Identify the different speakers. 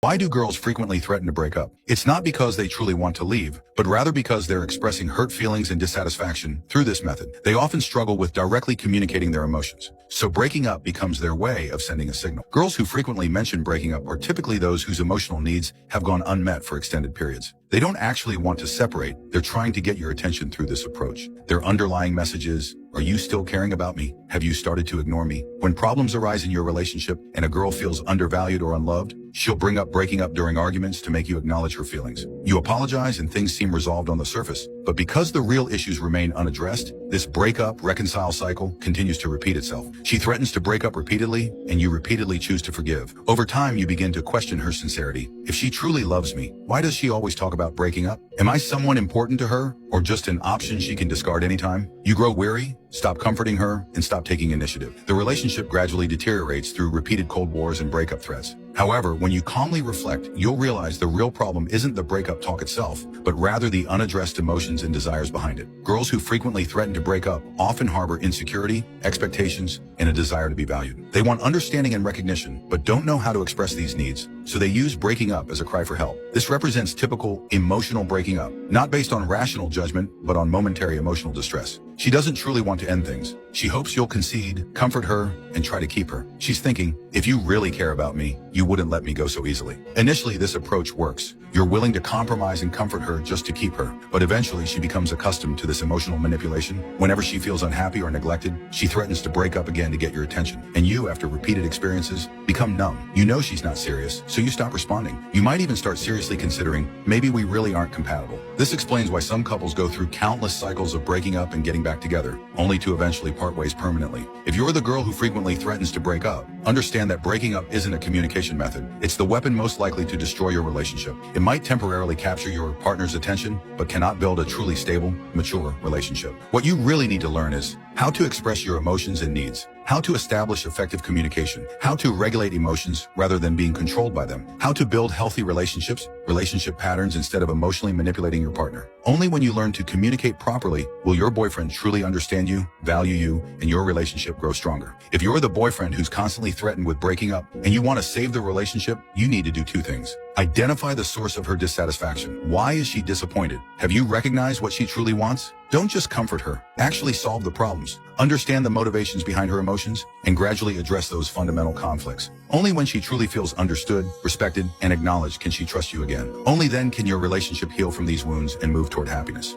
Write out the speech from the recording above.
Speaker 1: Why do girls frequently threaten to break up? It's not because they truly want to leave, but rather because they're expressing hurt feelings and dissatisfaction through this method. They often struggle with directly communicating their emotions, so breaking up becomes their way of sending a signal. Girls who frequently mention breaking up are typically those whose emotional needs have gone unmet for extended periods. They don't actually want to separate, they're trying to get your attention through this approach. Their underlying message is, are you still caring about me? Have you started to ignore me? When problems arise in your relationship and a girl feels undervalued or unloved, she'll bring up breaking up during arguments to make you acknowledge her feelings. You apologize and things seem resolved on the surface, but because the real issues remain unaddressed, this break-up, reconcile cycle continues to repeat itself. She threatens to break up repeatedly, and you repeatedly choose to forgive. Over time, you begin to question her sincerity. If she truly loves me, why does she always talk about breaking up? Am I someone important to her, or just an option she can discard anytime? You grow weary, stop comforting her, and stop taking initiative. The relationship gradually deteriorates through repeated cold wars and breakup threats. However, when you calmly reflect, you'll realize the real problem isn't the breakup talk itself, but rather the unaddressed emotions and desires behind it. Girls who frequently threaten to break up often harbor insecurity, expectations, and a desire to be valued. They want understanding and recognition, but don't know how to express these needs, so they use breaking up as a cry for help. This represents typical emotional breaking up, not based on rational judgment, but on momentary emotional distress. She doesn't truly want to end things. She hopes you'll concede, comfort her, and try to keep her. She's thinking, if you really care about me, you wouldn't let me go so easily. Initially, this approach works. You're willing to compromise and comfort her just to keep her, but eventually she becomes accustomed to this emotional manipulation. Whenever she feels unhappy or neglected, she threatens to break up again to get your attention. And you, after repeated experiences, become numb. You know she's not serious, so you stop responding. You might even start seriously considering, maybe we really aren't compatible. This explains why some couples go through countless cycles of breaking up and getting back together, only to eventually part ways permanently. If you're the girl who frequently threatens to break up, understand that breaking up isn't a communication method. It's the weapon most likely to destroy your relationship. It might temporarily capture your partner's attention, but cannot build a truly stable, mature relationship. What you really need to learn is how to express your emotions and needs, how to establish effective communication, how to regulate emotions rather than being controlled by them, how to build healthy relationships, relationship patterns instead of emotionally manipulating your partner. Only when you learn to communicate properly will your boyfriend truly understand you, value you, and your relationship grow stronger. If you're the boyfriend who's constantly threatened with breaking up and you want to save the relationship, you need to do two things. Identify the source of her dissatisfaction. Why is she disappointed? Have you recognized what she truly wants? Don't just comfort her. Actually solve the problems. Understand the motivations behind her emotions and gradually address those fundamental conflicts. Only when she truly feels understood, respected, and acknowledged can she trust you again. Only then can your relationship heal from these wounds and move toward happiness.